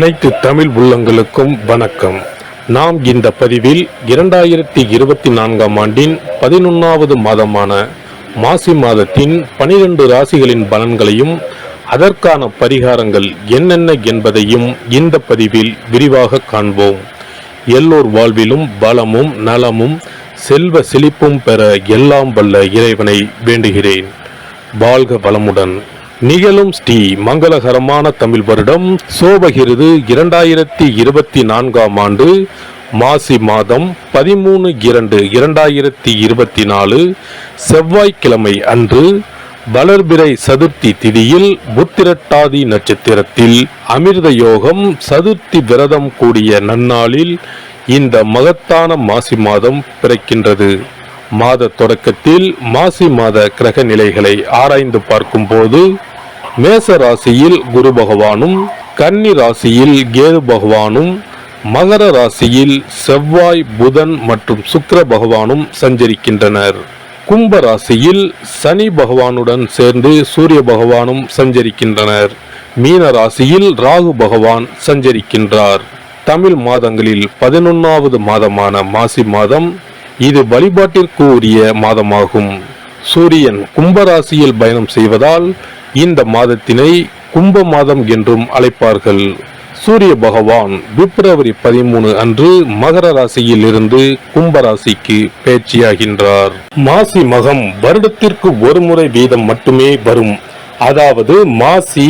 அனைத்து தமிழ் உள்ளங்களுக்கும் வணக்கம். நாம் இந்த பதிவில் 2024ஆம் ஆண்டின் 11வது மாதமான மாசி மாதத்தின் 12 ராசிகளின் பலன்களையும் அதற்கான பரிகாரங்கள் என்னென்ன என்பதையும் இந்த பதிவில் விரிவாக காண்போம். எல்லோர் வாழ்விலும் பலமும் நலமும் செல்வ செழிப்பும் பெற எல்லாம் வல்ல இறைவனை வேண்டுகிறேன். வாழ்க வளமுடன். நிகழும் ஸ்ரீ மங்களகரமான தமிழ் வருடம் சோபகிருது 2024ஆம் ஆண்டு மாசி மாதம் 13/2/2024 செவ்வாய்க்கிழமை அன்று வளர்பிறை சதுர்த்தி திதியில் புத்திரட்டாதி நட்சத்திரத்தில் அமிர்த யோகம் சதுர்த்தி விரதம் கூடிய நன்னாளில் இந்த மகத்தான மாசி மாதம் பிறக்கின்றது. மாத தொடக்கத்தில் மாசி மாத கிரக நிலைகளை ஆராய்ந்து பார்க்கும்போது மேச ராசியில் குரு பகவானும், கன்னி ராசியில் கேது பகவானும், மகர ராசியில் செவ்வாய், புதன் மற்றும் சுக்கிர பகவானும் சஞ்சரிக்கின்றனர். கும்ப ராசியில் சனி பகவானுடன் சேர்ந்து சூரிய பகவானும் சஞ்சரிக்கின்றனர். மீன ராசியில் ராகு பகவான் சஞ்சரிக்கின்றார். தமிழ் மாதங்களில் 11வது மாதமான மாசி மாதம் இது வழிபாட்டிற்கு உரிய மாதமாகும். சூரியன் கும்பராசியில் பயணம் செய்வதால் இந்த மாதத்தினை கும்ப மாதம் என்றும் அழைப்பார்கள். சூரிய பகவான் பிப்ரவரி 13 அன்று மகர ராசியில் இருந்து கும்பராசிக்கு பயிற்சியாகின்றார். மாசி மகம் வருடத்திற்கு ஒரு முறை வீதம் மட்டுமே வரும். அதாவது மாசி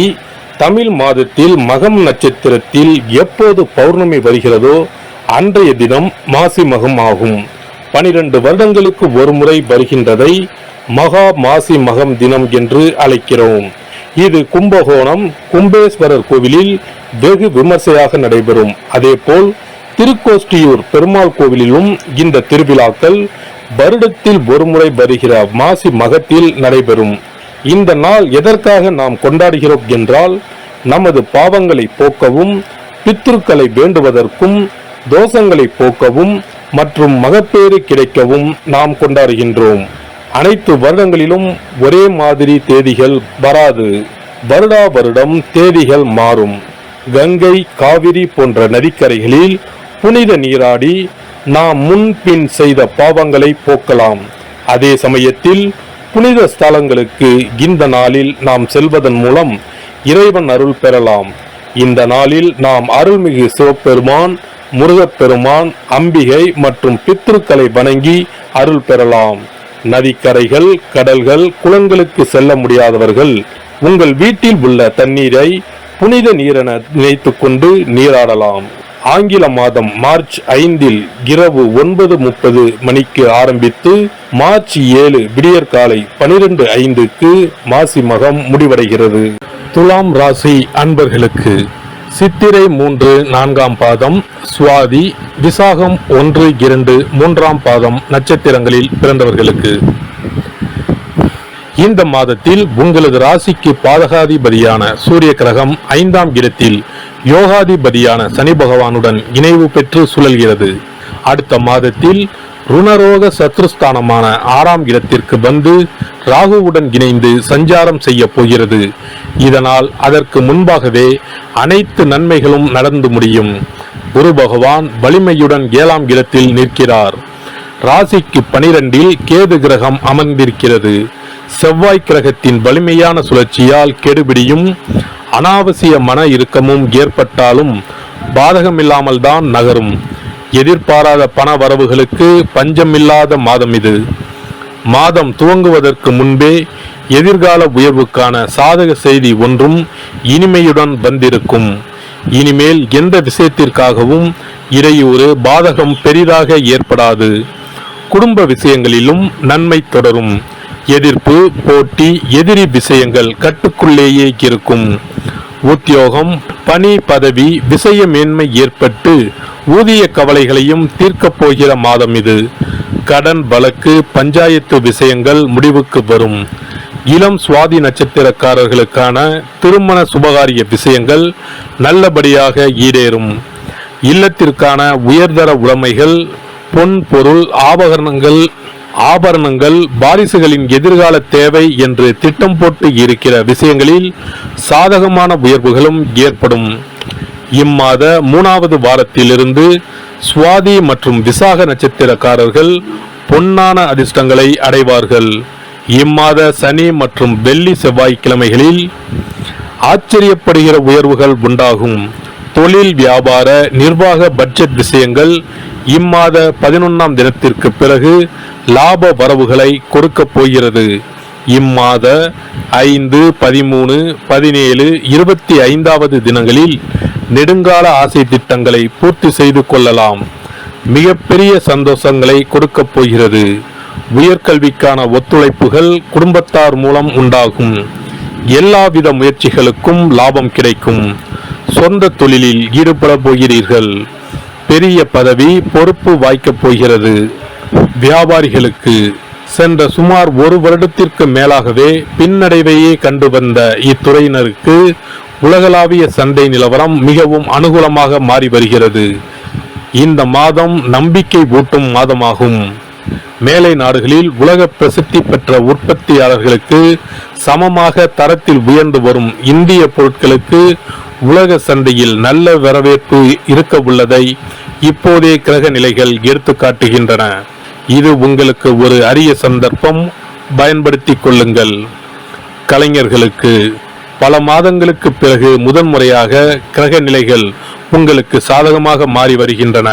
தமிழ் மாதத்தில் மகம் நட்சத்திரத்தில் எப்போது பௌர்ணமி வருகிறதோ அன்றைய தினம் மாசி மகம் ஆகும். 12 வருடங்களுக்கு ஒரு முறை வருகின்றதை மகா மாசி மகம் தினம் என்று அழைக்கிறோம். இது கும்பகோணம் கும்பேஸ்வரர் கோவிலில் வெகு விமர்சையாக நடைபெறும். அதேபோல் திருக்கோஷ்டியூர் பெருமாள் கோவிலிலும் இந்த திருவிழாக்கள் வருடத்தில் ஒரு முறை வருகிற மாசி மகத்தில் நடைபெறும். இந்த நாள் எதற்காக நாம் கொண்டாடுகிறோம் என்றால், நமது பாவங்களை போக்கவும், பித்ருக்களை வேண்டுவதற்கும், தோஷங்களை போக்கவும் மற்றும் மகப்பேறு கிடைக்கவும் நாம் கொண்டாடுகின்றோம். அனைத்து வருடங்களிலும் ஒரே மாதிரி தேதிகள் வராது. வருடா வருடம் தேதிகள் மாறும். கங்கை, காவிரி போன்ற நதிக்கரைகளில் புனித நீராடி நாம் முன்பின் செய்த பாவங்களை போக்கலாம். அதே சமயத்தில் புனித ஸ்தலங்களுக்கு இந்த நாளில் நாம் செல்வதன் மூலம் இறைவன் அருள் பெறலாம். இந்த நாளில் நாம் அருள்மிகு சிவபெருமான், முருகப்பெருமான், அம்பிகை மற்றும் பித்ருக்களை வணங்கி அருள் பெறலாம். நதிக்கரைகள், கடல்கள், குளங்களுக்கு செல்ல முடியாதவர்கள் உங்கள் வீட்டில் உள்ள தண்ணீரை புனித நீரென நினைத்து கொண்டு நீராடலாம். ஆங்கில மாதம் மார்ச் 5 இரவு 9:30 மணிக்கு ஆரம்பித்து மார்ச் 7 விடியற்காலை 12:05 மாசி மகம் முடிவடைகிறது. துலாம் ராசி அன்பர்களுக்கு சித்திரை 3, 4ஆம் பாதம், சுவாதி, விசாகம் 1, 2, 3ஆம் பாதம் நட்சத்திரங்களில் பிறந்தவர்களுக்கு இந்த மாதத்தில் உங்களது ராசிக்கு பாதகாதிபதியான சூரிய கிரகம் 5ஆம் இடத்தில் யோகாதிபதியான சனி பகவானுடன் இணைவு பெற்று சுழல்கிறது. அடுத்த மாதத்தில் ருணரோக சத்ருஸ்தானமான 6ஆம் இடத்திற்கு வந்து ராகுவுடன் இணைந்து சஞ்சாரம் செய்ய போகிறது. இதனால் அதற்கு முன்பாகவே அனைத்து நன்மைகளும் நடந்து முடியும். குரு பகவான் வலிமையுடன் 7ஆம் இடத்தில் நிற்கிறார். ராசிக்கு 12இல் கேது கிரகம் அமர்ந்திருக்கிறது. செவ்வாய் கிரகத்தின் வலிமையான சுழற்சியால் கெடுபிடியும் அனாவசிய மன இறுக்கமும் ஏற்பட்டாலும் பாதகமில்லாமல் தான் நகரும். எதிர்பாராத பண வரவுகளுக்கு பஞ்சமில்லாத மாதம் இது. மாதம் துவங்குவதற்கு முன்பே எதிர்கால உயர்வுக்கான சாதக செய்தி ஒன்றும் இனிமையுடன் வந்திருக்கும். இனிமேல் எந்த விஷயத்திற்காகவும் இடையூறு, பாதகம் பெரிதாக ஏற்படாது. குடும்ப விஷயங்களிலும் நன்மை தொடரும். எதிர்ப்பு, போட்டி, எதிரி விஷயங்கள் கட்டுக்குள்ளேயே இருக்கும். உத்தியோகம், பணி, பதவி, விஷய மேன்மை ஏற்பட்டு ஊதிய கவலைகளையும் தீர்க்கப் போகிற மாதம் இது. கடன், வழக்கு, பஞ்சாயத்து விஷயங்கள் முடிவுக்கு வரும். இளம் சுவாதி நட்சத்திரக்காரர்களுக்கான திருமண சுபகாரிய விஷயங்கள் நல்லபடியாக ஈடேறும். இல்லத்திற்கான உயர்தர உடைமைகள், பொன் பொருள், ஆபரணங்கள், வாரிசுகளின் எதிர்கால தேவை என்று திட்டம் போட்டு இருக்கிற விஷயங்களில் சாதகமான உயர்வுகளும் ஏற்படும். இம்மாத 3வது வாரத்திலிருந்து சுவாதி மற்றும் விசாக நட்சத்திரக்காரர்கள் பொன்னான அதிர்ஷ்டங்களை அடைவார்கள். இம்மாத சனி மற்றும் வெள்ளி செவ்வாய்க்கிழமைகளில் ஆச்சரியப்படுகிற உயர்வுகள் உண்டாகும். தொழில், வியாபார, நிர்வாக, பட்ஜெட் விஷயங்கள் இம்மாத 11ஆம் தினத்திற்கு பிறகு லாப வரவுகளை கொடுக்கப் போகிறது. இம்மாத 5, 13, 17, 25வது தினங்களில் நெடுங்கால ஆசை திட்டங்களை பூர்த்தி செய்து கொள்ளலாம். மிகப்பெரிய சந்தோஷங்களை கொடுக்கப் போகிறது. உயர்கல்விக்கான ஒத்துழைப்புகள் குடும்பத்தார் மூலம் உண்டாகும். எல்லாவித முயற்சிகளுக்கும் லாபம் கிடைக்கும். சொந்த தொழிலில் ஈடுபட போகிறீர்கள். பெரிய பதவி, பொறுப்பு வாய்க்கப் போகிறது. வியாபாரிகளுக்கு சென்ற சுமார் 1 வருடத்திற்கு மேலாகவே பின்னடைவையே கண்டு வந்த இத்துறையினருக்கு உலகளாவிய சந்தை நிலவரம் மிகவும் அனுகூலமாக மாறி வருகிறது. இந்த மாதம் நம்பிக்கை ஊட்டும் மாதமாகும். மேலை நாடுகளில் உலக பிரசித்தி பெற்ற உற்பத்தியாளர்களுக்கு சமமாக தரத்தில் உயர்ந்து வரும் இந்திய பொருட்களுக்கு உலக சந்தையில் நல்ல வரவேற்பு இருக்க உள்ளதை இப்போதே கிரக நிலைகள் எடுத்து காட்டுகின்றன. இது உங்களுக்கு ஒரு அரிய சந்தர்ப்பம், பயன்படுத்திக் கொள்ளுங்கள். கலைஞர்களுக்கு பல மாதங்களுக்கு பிறகு முதன்முறையாக கிரக நிலைகள் உங்களுக்கு சாதகமாக மாறி வருகின்றன.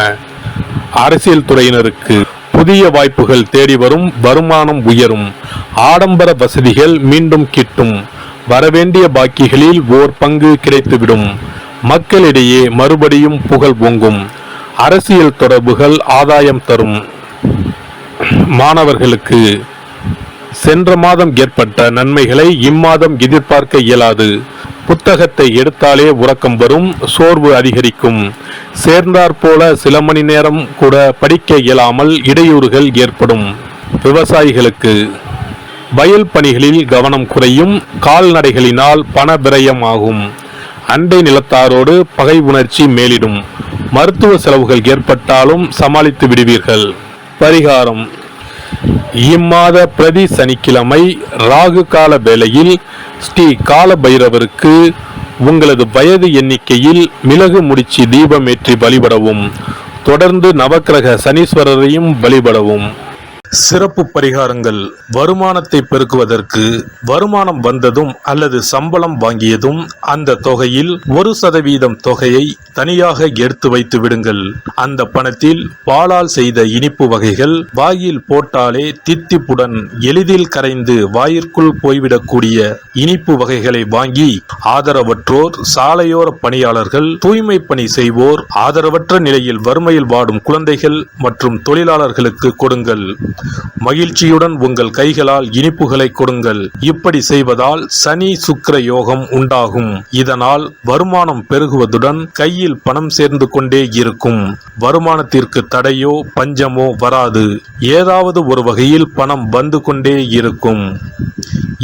அரசியல் துறையினருக்கு புதிய வாய்ப்புகள் தேடி வரும். வருமானம் உயரும். ஆடம்பர வசதிகள் மீண்டும் கிட்டும். வரவேண்டிய பாக்கிகளில் ஓர் பங்கு கிடைத்துவிடும். மக்களிடையே மறுபடியும் புகழ் ஓங்கும். அரசியல் தொடர்புகள் ஆதாயம் தரும். மாணவர்களுக்கு சென்ற மாதம் ஏற்பட்ட நன்மைகளை இம்மாதம் எதிர்பார்க்க இயலாது. புத்தகத்தை எடுத்தாலே உறக்கம் வரும். சோர்வு அதிகரிக்கும். சேர்ந்தாற்போல சில மணி நேரம் கூட படிக்க இயலாமல் இடையூறுகள் ஏற்படும். விவசாயிகளுக்கு வயல் பணிகளில் கவனம் குறையும். கால்நடைகளினால் பண விரயம் ஆகும். அண்டை நிலத்தாரோடு பகை உணர்ச்சி மேலிடும். மருத்துவ செலவுகள் ஏற்பட்டாலும் சமாளித்து விடுவீர்கள். பரிகாரம்: இம்மாத பிரதி சனிக்கிழமை ராகு கால வேளையில் ஸ்ரீ கால பைரவருக்கு உங்களது வயது எண்ணிக்கையில் மிளகு முடிச்சு தீபமேற்றி வழிபடவும். தொடர்ந்து நவக்கிரக சனீஸ்வரரையும் வழிபடவும். சிறப்பு பரிகாரங்கள்: வருமானத்தை பெருக்குவதற்கு வருமானம் வந்ததும் அல்லது சம்பளம் வாங்கியதும் அந்த தொகையில் 1% தொகையை தனியாக எடுத்து வைத்து விடுங்கள். அந்த பணத்தில் பாலால் செய்த இனிப்பு வகைகள், வாயில் போட்டாலே தித்திப்புடன் எளிதில் கரைந்து வாயிற்குள் போய்விடக்கூடிய இனிப்பு வகைகளை வாங்கி ஆதரவற்றோர், சாலையோர பணியாளர்கள், தூய்மை பணி செய்வோர், ஆதரவற்ற நிலையில் வறுமையில் வாடும் குழந்தைகள் மற்றும் தொழிலாளர்களுக்கு கொடுங்கள். மகிழ்ச்சியுடன் உங்கள் கைகளால் இனிப்புகளை கொடுங்கள். இப்படி செய்வதால் சனி சுக்கிர யோகம் உண்டாகும். இதனால் வருமானம் பெருகுவதுடன் கையில் பணம் சேர்ந்து கொண்டே இருக்கும். வருமானத்திற்கு தடையோ பஞ்சமோ வராது. ஏதாவது ஒரு வகையில் பணம் வந்து கொண்டே இருக்கும்.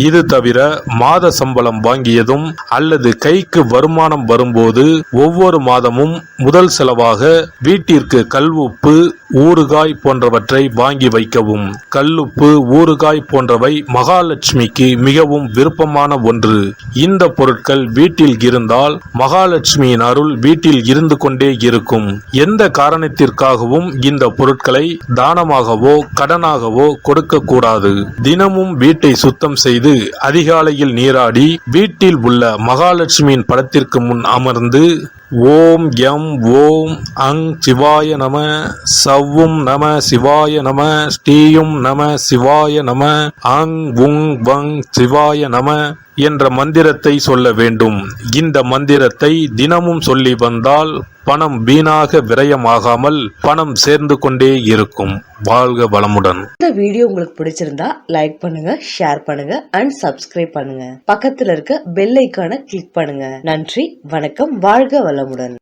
இது தவிர மாத சம்பளம் வாங்கியதும் அல்லது கைக்கு வருமானம் வரும்போது ஒவ்வொரு மாதமும் முதல் செலவாக வீட்டிற்கு கல்லுப்பு, ஊறுகாய் போன்றவற்றை வாங்கி வைக்கவும். கல்லுப்பு, ஊறுகாய் போன்றவை மகாலட்சுமிக்கு மிகவும் விருப்பமான ஒன்று. இந்த பொருட்கள் வீட்டில் இருந்தால் மகாலட்சுமியின் அருள் வீட்டில் இருந்து கொண்டே இருக்கும். எந்த காரணத்திற்காகவும் இந்த பொருட்களை தானமாகவோ கடனாகவோ கொடுக்க கூடாது. தினமும் வீட்டை சுத்தம் செய்து அதிகாலையில் நீராடி வீட்டில் உள்ள மகாலட்சுமியின் படத்திற்கு முன் அமர்ந்து ஓம் யம் ஓம் அங் சிவாய நம, சவ்வும் நம சிவாய நம, ஸ்ரீயும் நம சிவாய நம, அங் உங் வங் சிவாய நம என்ற மந்திரத்தை சொல்ல வேண்டும். இந்த மந்திரத்தை தினமும் சொல்லி வந்தால் பணம் வீணாக விரயமாகாமல் பணம் சேர்ந்து கொண்டே இருக்கும். வாழ்க வளமுடன். இந்த வீடியோ உங்களுக்கு பிடிச்சிருந்தா லைக் பண்ணுங்க, ஷேர் பண்ணுங்க அண்ட் சப்ஸ்கிரைப் பண்ணுங்க. பக்கத்துல இருக்க பெல் ஐகானை கிளிக் பண்ணுங்க. நன்றி, வணக்கம், வாழ்க வளமுடன்.